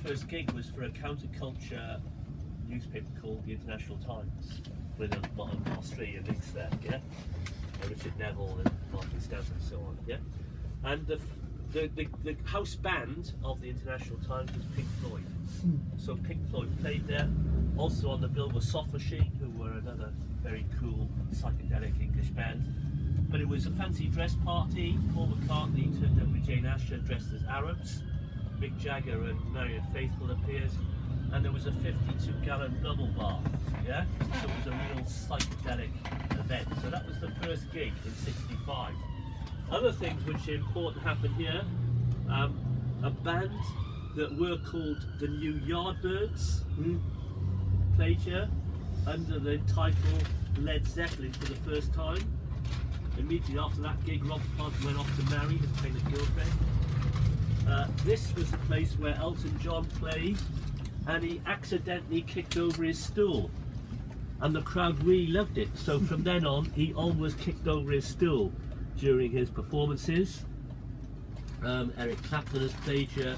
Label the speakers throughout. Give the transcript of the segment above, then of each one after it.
Speaker 1: first gig was for a counterculture newspaper called the International Times, with a lot of Australian links there, yeah? Richard Neville and Martin Stanton and so on, yeah? And the house band of the International Times was Pink Floyd. So Pink Floyd played there. Also on the bill was Soft Machine, who were another very cool psychedelic English band. But it was a fancy dress party. Paul McCartney turned up with Jane Asher dressed as Arabs. Mick Jagger and Marianne Faithfull appeared. And there was a 52-gallon bubble bath, yeah? So it was a real psychedelic event. So that was the first gig in '65. Other things which are important happened here. A band that were called the New Yardbirds played here under the title Led Zeppelin for the first time. Immediately after that gig, Rob went off to marry and became a girlfriend. This was the place where Elton John played, and he accidentally kicked over his stool, and the crowd really loved it. So from then on, he always kicked over his stool during his performances. Eric Clapton has played here,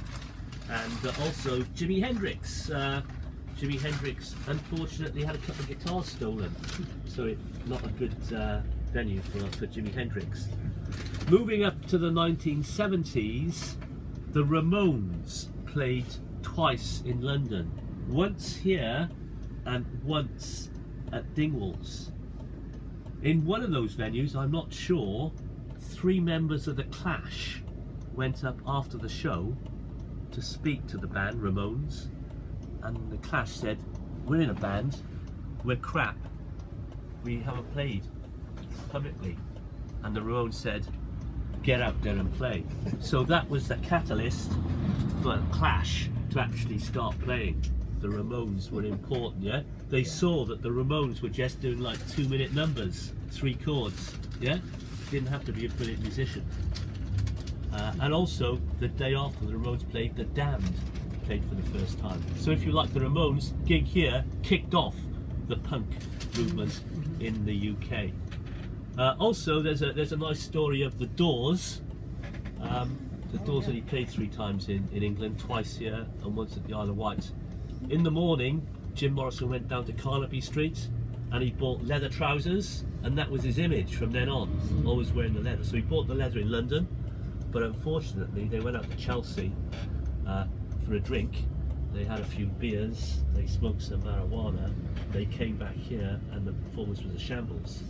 Speaker 1: and also Jimi Hendrix. Jimi Hendrix unfortunately had a couple of guitars stolen, so it's not a good venue for Jimi Hendrix. Moving up to the 1970s, the Ramones played twice in London, once here and once at Dingwalls. In one of those venues, I'm not sure, 3 members of the Clash went up after the show to speak to the band Ramones, and the Clash said, "We're in a band, we're crap, we haven't played publicly," and the Ramones said, "Get out there and play." So that was the catalyst for Clash to actually start playing. The Ramones were important, yeah? They saw that the Ramones were just doing like 2-minute numbers, 3 chords, yeah? Didn't have to be a brilliant musician. And also, the day after the Ramones played, the Damned played for the first time. So if you like, the Ramones gig here kicked off the punk movement in the UK. Also, there's a nice story of the Doors. The Doors only played 3 times in England, twice here and once at the Isle of Wight. In the morning, Jim Morrison went down to Carnaby Street and he bought leather trousers, and that was his image from then on, always wearing the leather. So he bought the leather in London, but unfortunately they went out to Chelsea for a drink. They had a few beers, they smoked some marijuana, they came back here and the performance was a shambles.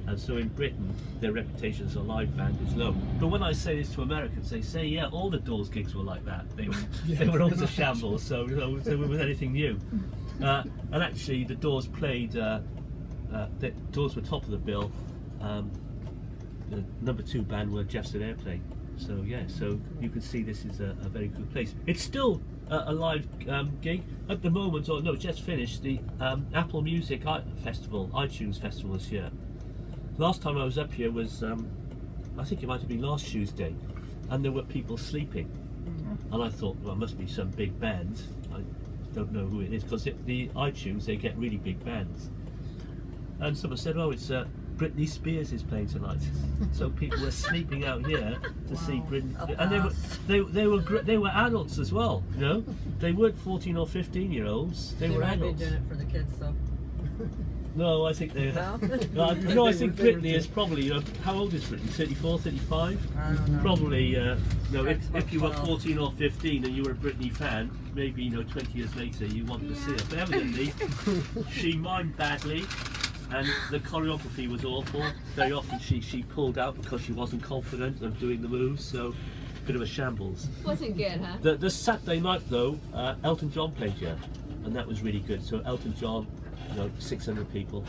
Speaker 1: And so in Britain, their reputation as a live band is low. But when I say this to Americans, they say, yeah, all the Doors gigs were like that. They were always a shambles, so there was anything new. And actually, the Doors played, the Doors were top of the bill. The number 2 band were Jefferson Airplane. So yeah, so you can see this is a very good place. It's still a live gig. At the moment, or no, just finished the Apple Music Festival, iTunes Festival this year. Last time I was up here was, I think it might have been last Tuesday, and there were people sleeping. And I thought, well, it must be some big band. I don't know who it is, because the iTunes, they get really big bands. And someone said, oh, it's Britney Spears is playing tonight. So people were sleeping out here to see Britney. And they were adults as well, you know? They weren't 14 or 15-year-olds, they were adults.
Speaker 2: They might be doing it for the kids, though.
Speaker 1: No, I think they. No, I think Britney is probably. How old is Britney? 34, 35?
Speaker 2: I don't know.
Speaker 1: Probably. No, if you were 14 or 15 and you were a Britney fan, maybe 20 years later you wanted to see her. But evidently, she mimed badly, and the choreography was awful. Very often she pulled out because she wasn't confident of doing the moves. So, a bit of a shambles.
Speaker 3: Wasn't good, huh?
Speaker 1: The Saturday night though, Elton John played here, and that was really good. So Elton John. 600 people,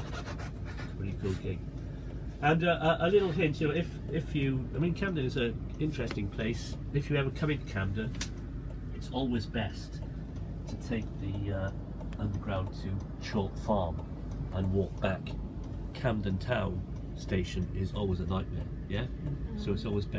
Speaker 1: really cool gig. And a little hint, if you, I mean, Camden is an interesting place. If you ever come into Camden, it's always best to take the underground to Chalk Farm and walk back. Camden Town station is always a nightmare, yeah? So it's always best.